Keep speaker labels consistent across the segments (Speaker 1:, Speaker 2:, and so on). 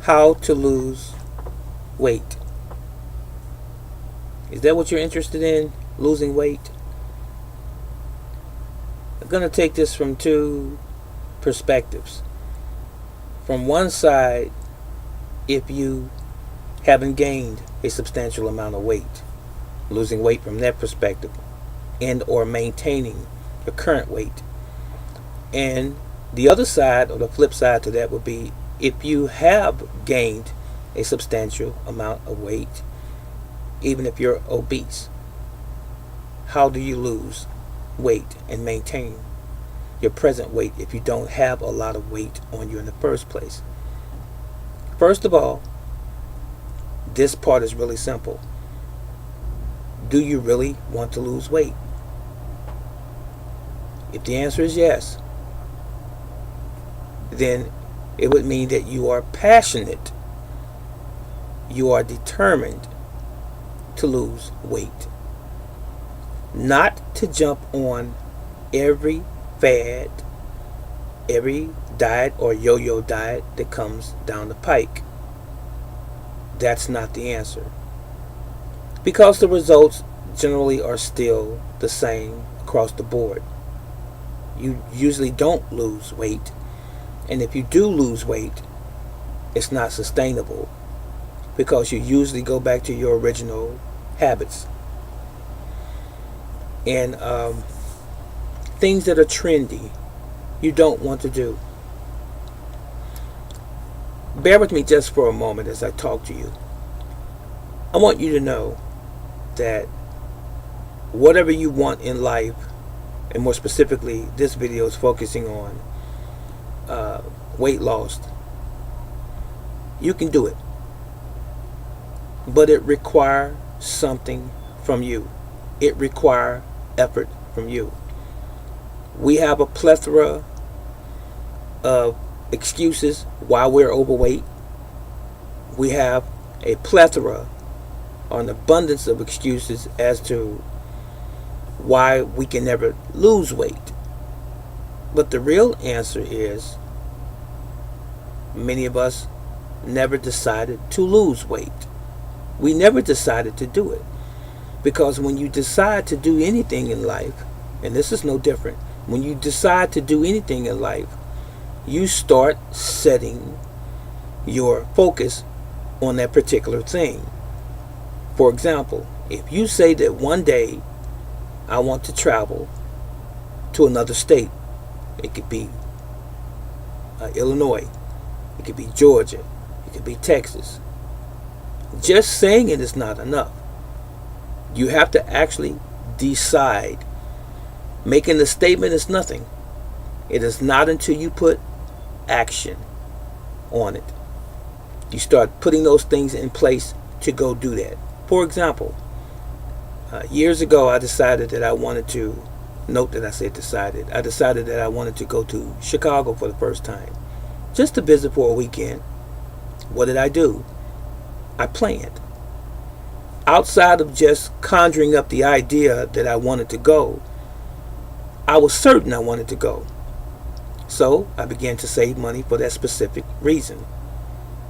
Speaker 1: how to lose weight. Is that what you're interested in? Losing weight? I'm going to take this from two perspectives. From one side, if you haven't gained a substantial amount of weight, losing weight from that perspective, and or maintaining your current weight. And the other side, or the flip side to that, would be if you have gained a substantial amount of weight, even if you're obese, how do you lose weight and maintain your present weight if you don't have a lot of weight on you in the first place? First of all, this part is really simple. Do you really want to lose weight? If the answer is yes, then it would mean that you are passionate, you are determined to lose weight. Not to jump on every fad, every diet or yo-yo diet that comes down the pike. That's not the answer. Because the results generally are still the same across the board. You usually don't lose weight, and if you do lose weight, it's not sustainable because you usually go back to your original habits and things that are trendy you don't want to do. Bear with me just for a moment as I talk to you. I want you to know that whatever you want in life, and more specifically this video is focusing on weight loss, you can do it, but it requires something from you. It requires effort from you. We have a plethora of excuses why we're overweight. We have a plethora or an abundance of excuses as to why we can never lose weight. But the real answer is many of us never decided to lose weight. We never decided to do it. Because when you decide to do anything in life, and this is no different, when you decide to do anything in life, you start setting your focus on that particular thing. For example, if you say that one day I want to travel to another state, it could be Illinois, it could be Georgia, it could be Texas. Just saying it is not enough. You have to actually decide. Making the statement is nothing. It is not until you put action on it. You start putting those things in place to go do that. For example, years ago I decided that I wanted to, note that I said decided, I decided that I wanted to go to Chicago for the first time, just to visit for a weekend. What did I do? I planned. Outside of just conjuring up the idea that I wanted to go, I was certain I wanted to go. So I began to save money for that specific reason.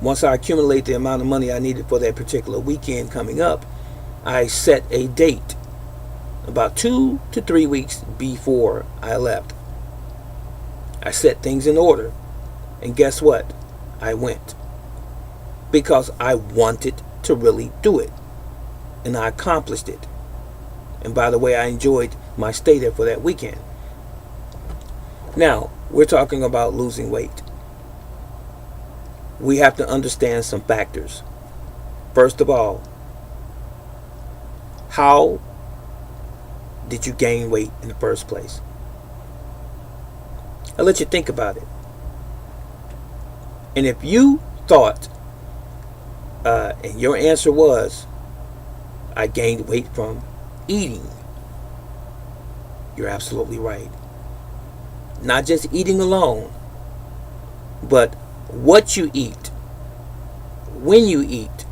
Speaker 1: Once I accumulated the amount of money I needed for that particular weekend coming up, I set a date about 2 to 3 weeks before I left. I set things in order, and guess what? I went. Because I wanted to really do it. And I accomplished it. And by the way, I enjoyed my stay there for that weekend. Now, we're talking about losing weight. We have to understand some factors. First of all, how did you gain weight in the first place? I'll let you think about it. And if you thought, and your answer was, I gained weight from eating, you're absolutely right. Not just eating alone, but what you eat, when you eat,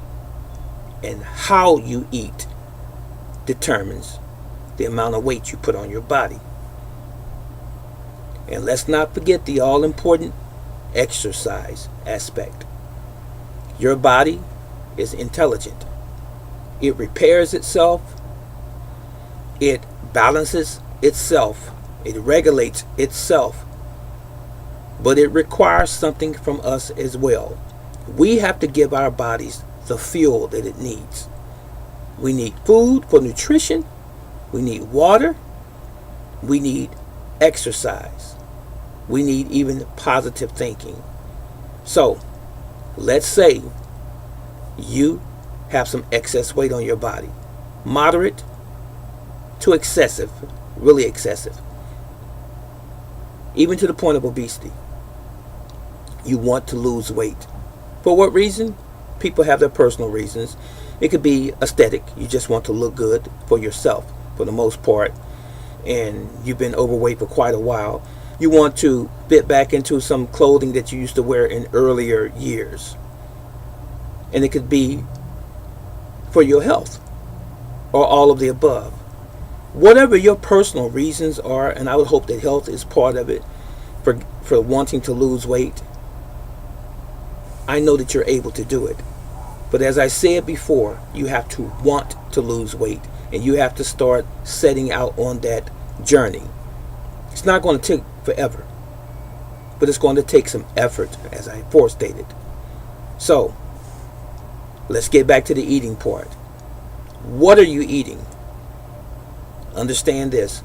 Speaker 1: and how you eat determines the amount of weight you put on your body. And let's not forget the all-important exercise aspect. Your body is intelligent. It repairs itself. It balances itself. It regulates itself. But it requires something from us as well. We have to give our bodies the fuel that it needs. We need food for nutrition. We need water. We need exercise. We need even positive thinking. So, let's say you have some excess weight on your body. Moderate to excessive. Really excessive. Even to the point of obesity. You want to lose weight. For what reason? People have their personal reasons. It could be aesthetic. You just want to look good for yourself for the most part. And you've been overweight for quite a while. You want to fit back into some clothing that you used to wear in earlier years. And it could be for your health or all of the above. Whatever your personal reasons are, and I would hope that health is part of it for wanting to lose weight, I know that you're able to do it. But as I said before, you have to want to lose weight, and you have to start setting out on that journey. It's not going to take forever, but it's going to take some effort, as I forestated. So, let's get back to the eating part. What are you eating? Understand this.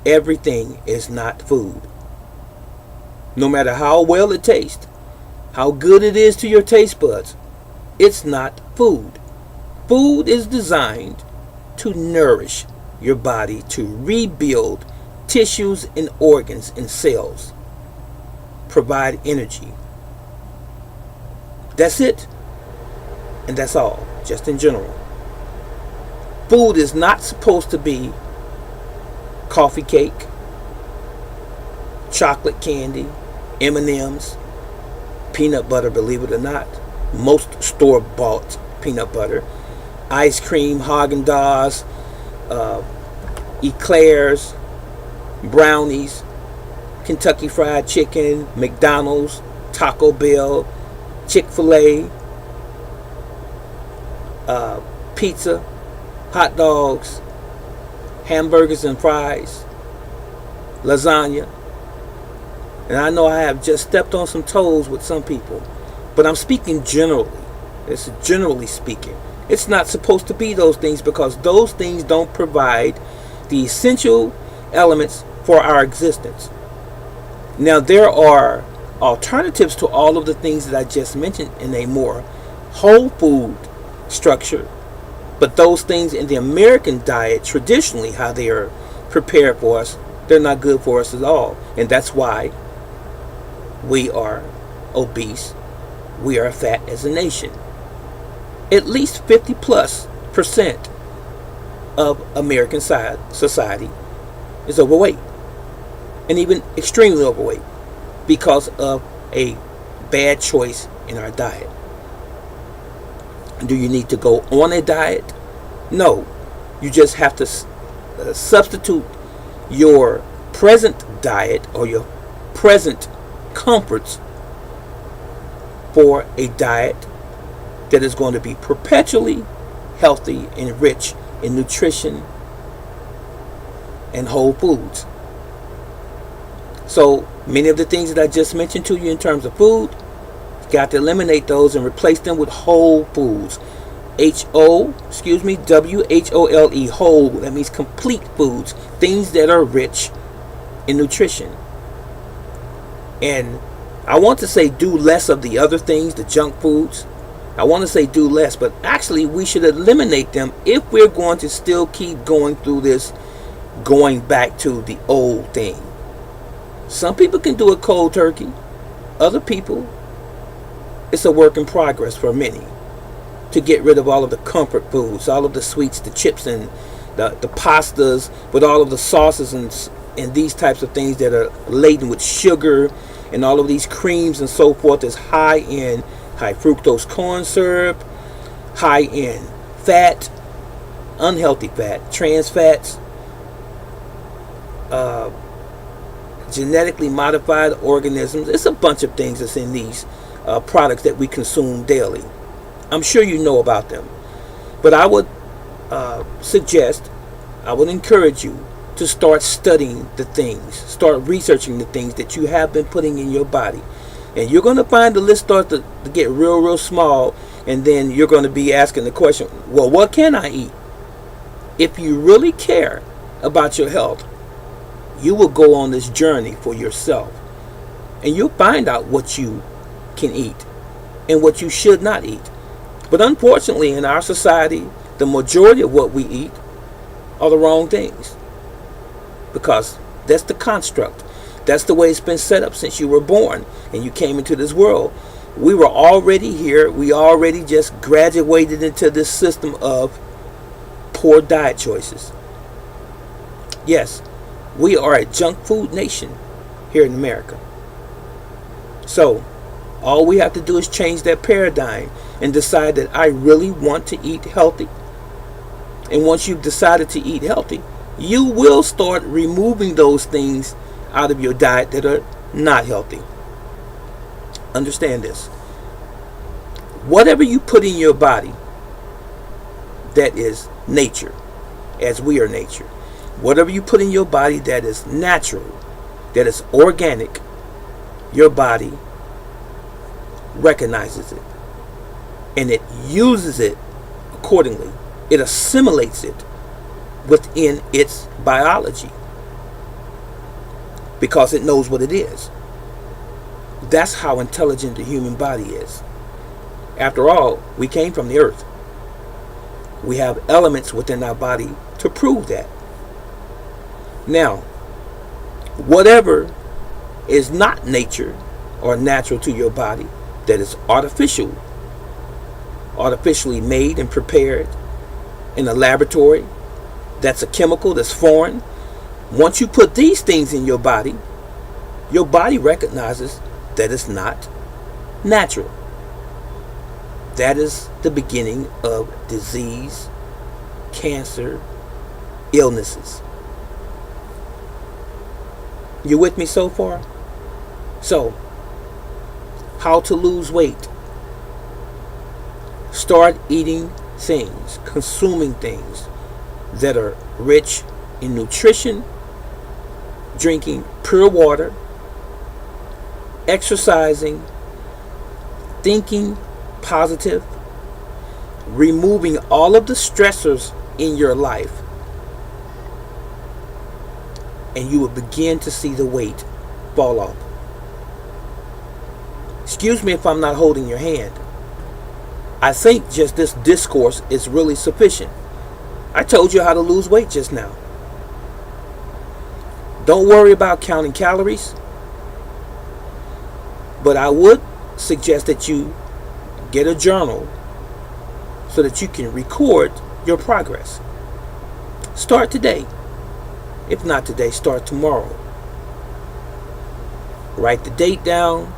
Speaker 1: Everything is not food. No matter how well it tastes, how good it is to your taste buds, it's not food. Food is designed to nourish your body, to rebuild tissues and organs and cells, provide energy. That's it. And that's all, just in general. Food is not supposed to be coffee cake, chocolate candy, M&Ms, peanut butter, believe it or not. Most store-bought peanut butter, ice cream, Haagen-Dazs, eclairs, brownies, Kentucky Fried Chicken, McDonald's, Taco Bell, Chick-fil-A, pizza, hot dogs, hamburgers and fries, lasagna. And I know I have just stepped on some toes with some people, but I'm speaking generally. It's generally speaking. It's not supposed to be those things because those things don't provide the essential elements for our existence. Now, there are alternatives to all of the things that I just mentioned in a more whole food structure, but those things in the American diet, traditionally how they are prepared for us, they're not good for us at all. And that's why we are obese. We are fat as a nation. At least 50+% of American society is overweight, and even extremely overweight, because of a bad choice in our diet. Do you need to go on a diet? No. You just have to substitute your present diet or your present comforts for a diet that is going to be perpetually healthy and rich in nutrition and whole foods. So many of the things that I just mentioned to you in terms of food, you got to eliminate those and replace them with whole foods. WHOLE, whole. That means complete foods, things that are rich in nutrition. And I want to say do less of the other things, the junk foods. I want to say do less, but actually we should eliminate them if we're going to still keep going through this, going back to the old thing. Some people can do it cold turkey. Other people, it's a work in progress for many to get rid of all of the comfort foods, all of the sweets, the chips, and the pastas with all of the sauces and these types of things that are laden with sugar and all of these creams and so forth is high in high fructose corn syrup, high in fat, unhealthy fat, trans fats, genetically modified organisms. It's a bunch of things that's in these products that we consume daily. I'm sure you know about them. But I would suggest, I would encourage you to start studying the things, start researching the things that you have been putting in your body. And you're going to find the list start to get real small, and then you're going to be asking the question, well, what can I eat? If you really care about your health, you will go on this journey for yourself, and you'll find out what you can eat and what you should not eat. But unfortunately, in our society, the majority of what we eat are the wrong things, because that's the construct. That's the way it's been set up since you were born and you came into this world. We were already here. We already just graduated into this system of poor diet choices. Yes, we are a junk food nation here in America. So all we have to do is change that paradigm and decide that I really want to eat healthy. And once you've decided to eat healthy, you will start removing those things out of your diet that are not healthy. Understand this. Whatever you put in your body that is nature, as we are nature, whatever you put in your body that is natural, that is organic, your body recognizes it and it uses it accordingly. It assimilates it within its biology because it knows what it is. That's how intelligent the human body is. After all, we came from the earth. We have elements within our body to prove that. Now, whatever is not nature or natural to your body, that is artificially made and prepared in a laboratory, that's a chemical, that's foreign. Once you put these things in your body recognizes that it's not natural. That is the beginning of disease, cancer, illnesses. You with me so far? So, how to lose weight? Start eating things, consuming things that are rich in nutrition, drinking pure water, exercising, thinking positive, removing all of the stressors in your life, and you will begin to see the weight fall off. Excuse me if I'm not holding your hand. I think just this discourse is really sufficient. I told you how to lose weight just now. Don't worry about counting calories, but I would suggest that you get a journal so that you can record your progress. Start today. If not today, start tomorrow. Write the date down.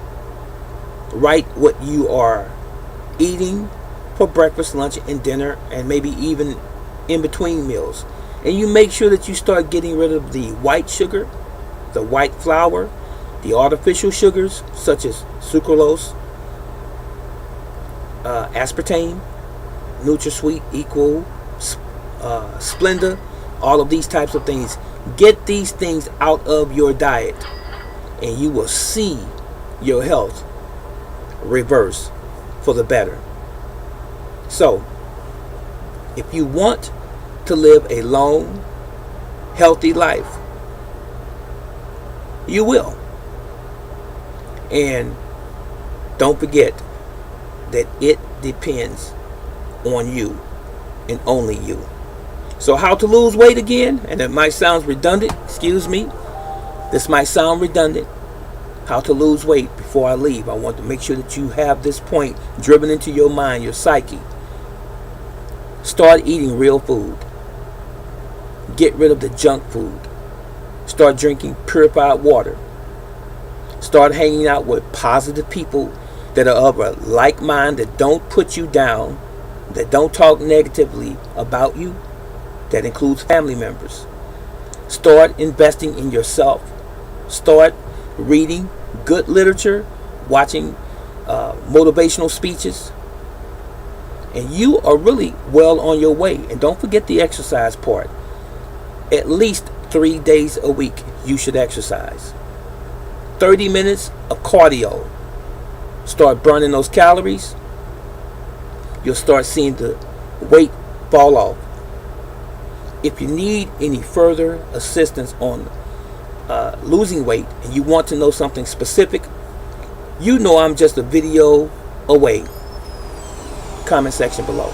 Speaker 1: Write what you are eating for breakfast, lunch, and dinner, and maybe even in between meals. And you make sure that you start getting rid of the white sugar, the white flour, the artificial sugars such as sucralose, aspartame, NutraSweet, Equal, Splenda, all of these types of things. Get these things out of your diet and you will see your health reverse for the better. So, if you want to live a long, healthy life, you will. And don't forget that it depends on you and only you. So how to lose weight again, and it might sound redundant, excuse me. This might sound redundant. How to lose weight. Before I leave, I want to make sure that you have this point driven into your mind, your psyche. Start eating real food. Get rid of the junk food. Start drinking purified water. Start hanging out with positive people that are of a like mind, that don't put you down, that don't talk negatively about you. That includes family members. Start investing in yourself. Start reading good literature, watching motivational speeches, and you are really well on your way. And don't forget the exercise part. At least 3 days a week you should exercise. 30 minutes of cardio. Start burning those calories. You'll start seeing the weight fall off. If you need any further assistance on losing weight, and you want to know something specific, you know I'm just a video away. Comment section below.